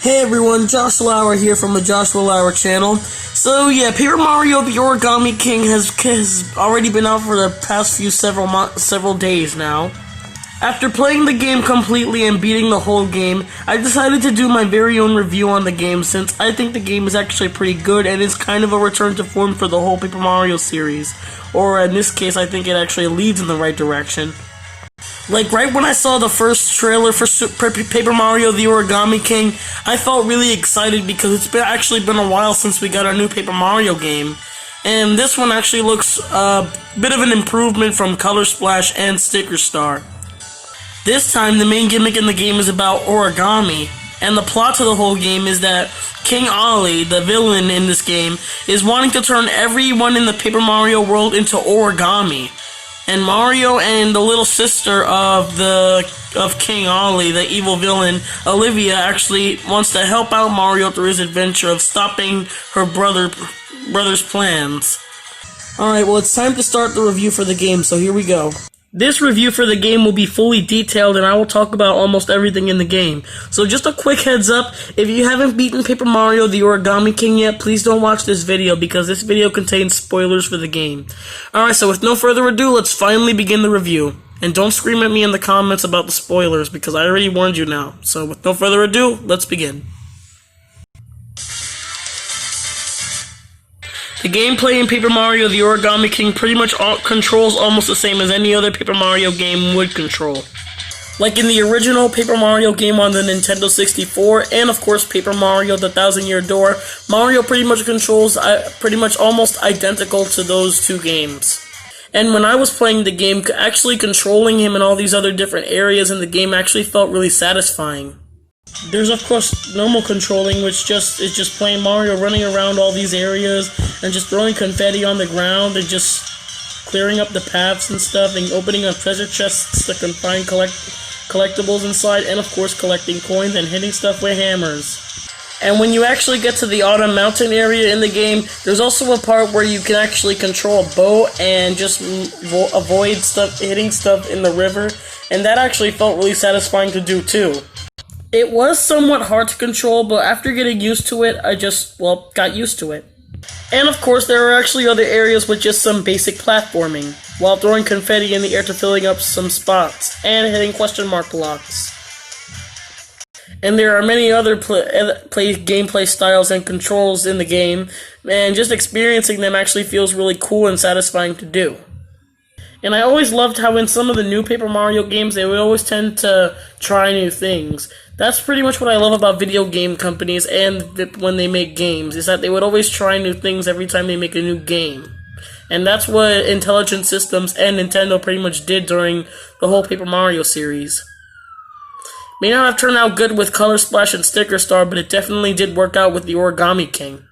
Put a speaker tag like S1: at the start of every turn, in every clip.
S1: Hey everyone, Josh Lauer here from the Joshua Lauer channel. So yeah, Paper Mario the Origami King has already been out for the past several days now. After playing the game completely and beating the whole game, I decided to do my very own review on the game since I think the game is actually pretty good and is kind of a return to form for the whole Paper Mario series. Or in this case, I think it actually leads in the right direction. Like, right when I saw the first trailer for Paper Mario the Origami King, I felt really excited because it's actually been a while since we got a new Paper Mario game. And this one actually looks a bit of an improvement from Color Splash and Sticker Star. This time, the main gimmick in the game is about origami, and the plot to the whole game is that King Ollie, the villain in this game, is wanting to turn everyone in the Paper Mario world into origami. And Mario and the little sister of King Ollie, the evil villain, Olivia, actually wants to help out Mario through his adventure of stopping her brother's plans. Alright, well it's time to start the review for the game, so here we go. This review for the game will be fully detailed and I will talk about almost everything in the game. So just a quick heads up, if you haven't beaten Paper Mario the Origami King yet, please don't watch this video because this video contains spoilers for the game. Alright, so with no further ado, let's finally begin the review. And don't scream at me in the comments about the spoilers because I already warned you now. So with no further ado, let's begin. The gameplay in Paper Mario the Origami King pretty much controls almost the same as any other Paper Mario game would control. Like in the original Paper Mario game on the Nintendo 64, and of course Paper Mario the Thousand Year Door, Mario pretty much controls almost identical to those two games. And when I was playing the game, actually controlling him in all these other different areas in the game actually felt really satisfying. There's of course normal controlling, which is just plain Mario running around all these areas and just throwing confetti on the ground and just clearing up the paths and stuff and opening up treasure chests that can find collectibles inside, and of course collecting coins and hitting stuff with hammers. And when you actually get to the Autumn Mountain area in the game, there's also a part where you can actually control a bow and just avoid hitting stuff in the river, and that actually felt really satisfying to do too. It was somewhat hard to control, but after getting used to it, I just, got used to it. And of course, there are actually other areas with just some basic platforming, while throwing confetti in the air to filling up some spots, and hitting question mark blocks. And there are many other gameplay styles and controls in the game, and just experiencing them actually feels really cool and satisfying to do. And I always loved how in some of the new Paper Mario games, they would always tend to try new things. That's pretty much what I love about video game companies and when they make games, is that they would always try new things every time they make a new game. And that's what Intelligent Systems and Nintendo pretty much did during the whole Paper Mario series. May not have turned out good with Color Splash and Sticker Star, but it definitely did work out with the Origami King.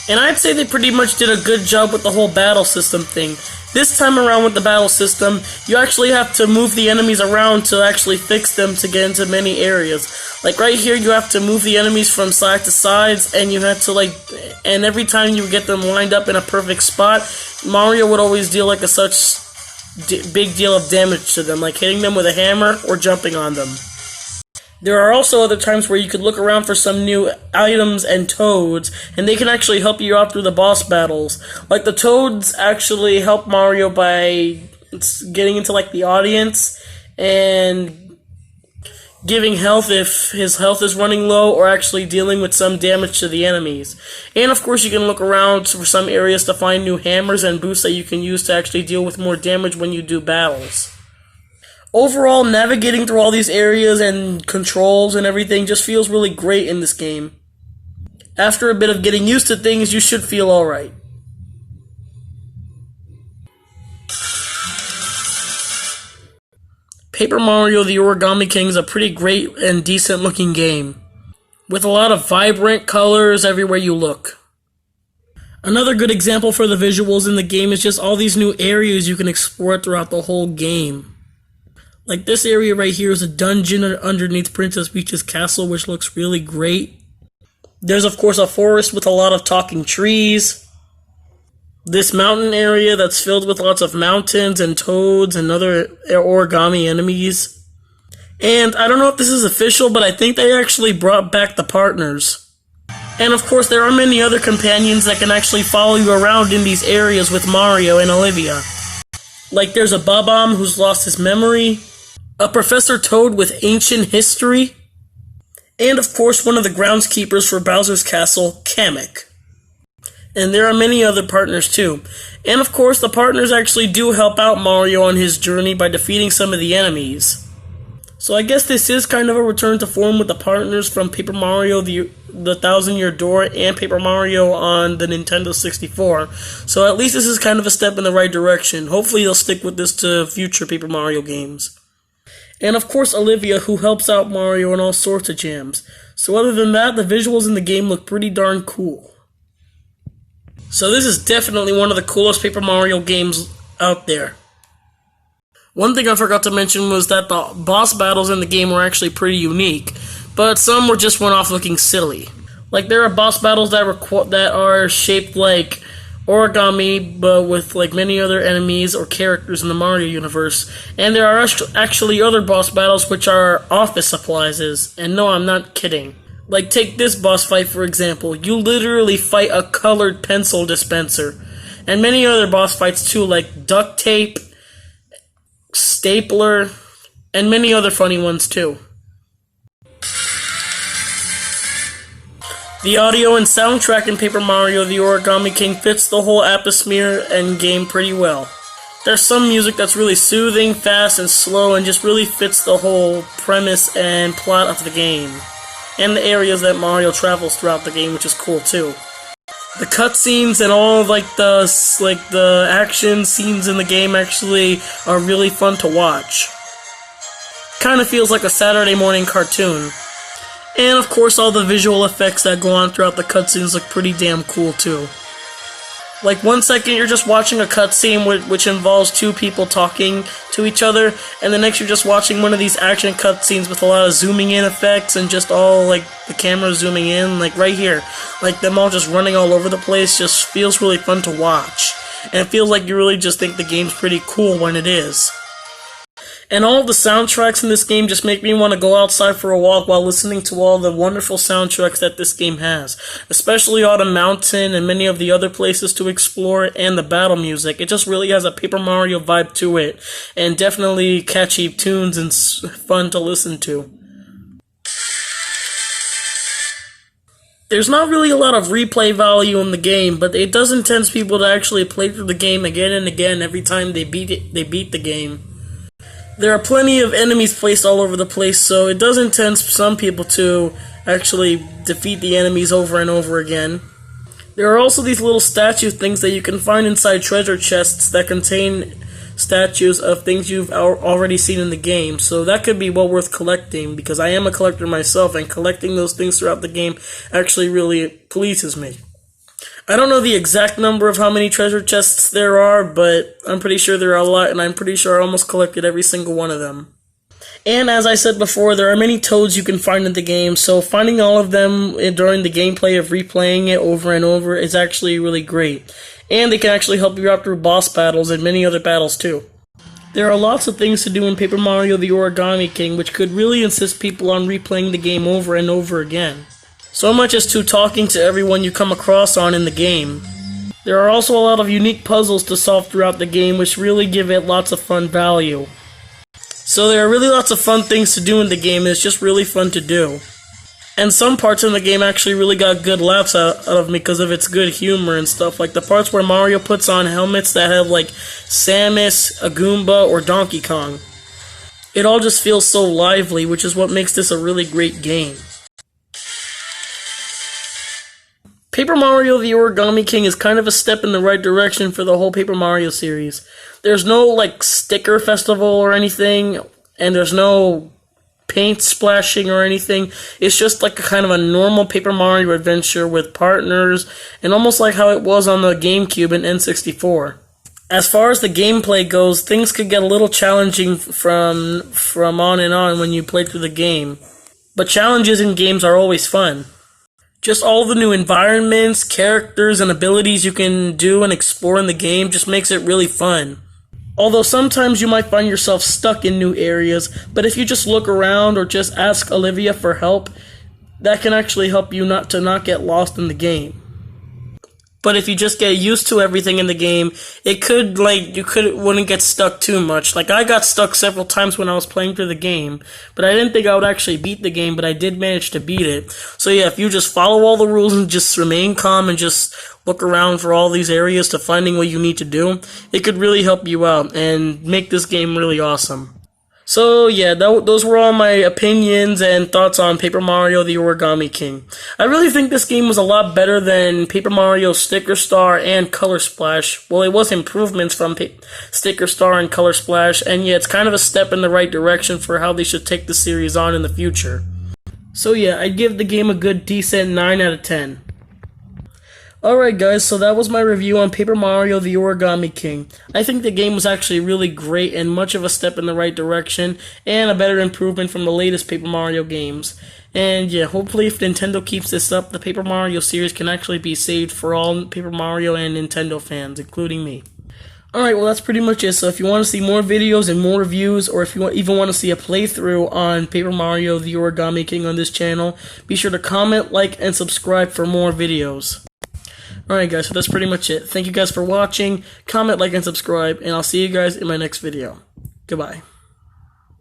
S1: And I'd say they pretty much did a good job with the whole battle system thing. This time around with the battle system, you actually have to move the enemies around to actually fix them to get into many areas. Like right here, you have to move the enemies from side to sides, and you have to and every time you get them lined up in a perfect spot, Mario would always deal such big deal of damage to them, like hitting them with a hammer or jumping on them. There are also other times where you could look around for some new items and toads, and they can actually help you out through the boss battles. Like the toads actually help Mario by getting into the audience and giving health if his health is running low, or actually dealing with some damage to the enemies. And of course you can look around for some areas to find new hammers and boosts that you can use to actually deal with more damage when you do battles. Overall, navigating through all these areas and controls and everything just feels really great in this game. After a bit of getting used to things, you should feel alright. Paper Mario the Origami King is a pretty great and decent looking game, with a lot of vibrant colors everywhere you look. Another good example for the visuals in the game is just all these new areas you can explore throughout the whole game. Like this area right here is a dungeon underneath Princess Peach's castle, which looks really great. There's of course a forest with a lot of talking trees. this mountain area that's filled with lots of mountains and toads and other origami enemies. And I don't know if this is official, but I think they actually brought back the partners. And of course, there are many other companions that can actually follow you around in these areas with Mario and Olivia. Like there's a Bob-omb who's lost his memory, a Professor Toad with ancient history, and of course one of the groundskeepers for Bowser's Castle, Kamek. And there are many other partners too. And of course, the partners actually do help out Mario on his journey by defeating some of the enemies. So I guess this is kind of a return to form with the partners from Paper Mario the Thousand Year Door and Paper Mario on the Nintendo 64. So at least this is kind of a step in the right direction. Hopefully they'll stick with this to future Paper Mario games. And of course Olivia, who helps out Mario in all sorts of jams. So other than that, the visuals in the game look pretty darn cool. So this is definitely one of the coolest Paper Mario games out there. One thing I forgot to mention was that the boss battles in the game were actually pretty unique, but some were just went off looking silly. Like there are boss battles that are shaped like Origami, but with like many other enemies or characters in the Mario universe. And there are actually other boss battles which are office supplies, and no, I'm not kidding. Like take this boss fight for example. You literally fight a colored pencil dispenser, and many other boss fights too, like duct tape, stapler, and many other funny ones too. The audio and soundtrack in Paper Mario the Origami King fits the whole atmosphere and game pretty well. There's some music that's really soothing, fast, and slow, and just really fits the whole premise and plot of the game, and the areas that Mario travels throughout the game, which is cool too. The cutscenes and all of the action scenes in the game actually are really fun to watch. Kind of feels like a Saturday morning cartoon. And of course all the visual effects that go on throughout the cutscenes look pretty damn cool too. Like 1 second you're just watching a cutscene which involves two people talking to each other, and the next you're just watching one of these action cutscenes with a lot of zooming in effects and just all like the camera zooming in, like right here. Like them all just running all over the place just feels really fun to watch. And it feels like you really just think the game's pretty cool when it is. And all of the soundtracks in this game just make me want to go outside for a walk while listening to all the wonderful soundtracks that this game has. Especially Autumn Mountain and many of the other places to explore, and the battle music. It just really has a Paper Mario vibe to it, and definitely catchy tunes and fun to listen to. There's not really a lot of replay value in the game, but it does entice people to actually play through the game again and again every time they beat the game. There are plenty of enemies placed all over the place, so it does entice some people to actually defeat the enemies over and over again. There are also these little statue things that you can find inside treasure chests that contain statues of things you've already seen in the game, so that could be well worth collecting, because I am a collector myself, and collecting those things throughout the game actually really pleases me. I don't know the exact number of how many treasure chests there are, but I'm pretty sure there are a lot, and I'm pretty sure I almost collected every single one of them. And as I said before, there are many toads you can find in the game, so finding all of them during the gameplay of replaying it over and over is actually really great. And they can actually help you out through boss battles and many other battles too. There are lots of things to do in Paper Mario the Origami King, which could really insist people on replaying the game over and over again. So much as to talking to everyone you come across in the game. There are also a lot of unique puzzles to solve throughout the game, which really give it lots of fun value. So there are really lots of fun things to do in the game, and it's just really fun to do. And some parts in the game actually really got good laughs out of me because of its good humor and stuff, like the parts where Mario puts on helmets that have like Samus, a Goomba, or Donkey Kong. It all just feels so lively, which is what makes this a really great game. Paper Mario the Origami King is kind of a step in the right direction for the whole Paper Mario series. There's no like sticker festival or anything, and there's no paint splashing or anything. It's just like a kind of a normal Paper Mario adventure with partners, and almost like how it was on the GameCube and N64. As far as the gameplay goes, things could get a little challenging from on and on when you play through the game. But challenges in games are always fun. Just all the new environments, characters, and abilities you can do and explore in the game just makes it really fun. Although sometimes you might find yourself stuck in new areas, but if you just look around or just ask Olivia for help, that can actually help you not get lost in the game. But if you just get used to everything in the game, wouldn't get stuck too much. Like, I got stuck several times when I was playing through the game, but I didn't think I would actually beat the game, but I did manage to beat it. So yeah, if you just follow all the rules and just remain calm and just look around for all these areas to finding what you need to do, it could really help you out and make this game really awesome. So yeah, those were all my opinions and thoughts on Paper Mario the Origami King. I really think this game was a lot better than Paper Mario Sticker Star and Color Splash. Well, it was improvements from Sticker Star and Color Splash, and yeah, it's kind of a step in the right direction for how they should take the series on in the future. So yeah, I'd give the game a good decent 9 out of 10. Alright guys, so that was my review on Paper Mario the Origami King. I think the game was actually really great and much of a step in the right direction and a better improvement from the latest Paper Mario games. And yeah, hopefully if Nintendo keeps this up, the Paper Mario series can actually be saved for all Paper Mario and Nintendo fans, including me. Alright, well that's pretty much it. So if you want to see more videos and more reviews, or if you even want to see a playthrough on Paper Mario the Origami King on this channel, be sure to comment, like, and subscribe for more videos. Alright guys, so that's pretty much it. Thank you guys for watching. Comment, like, and subscribe, and I'll see you guys in my next video. Goodbye.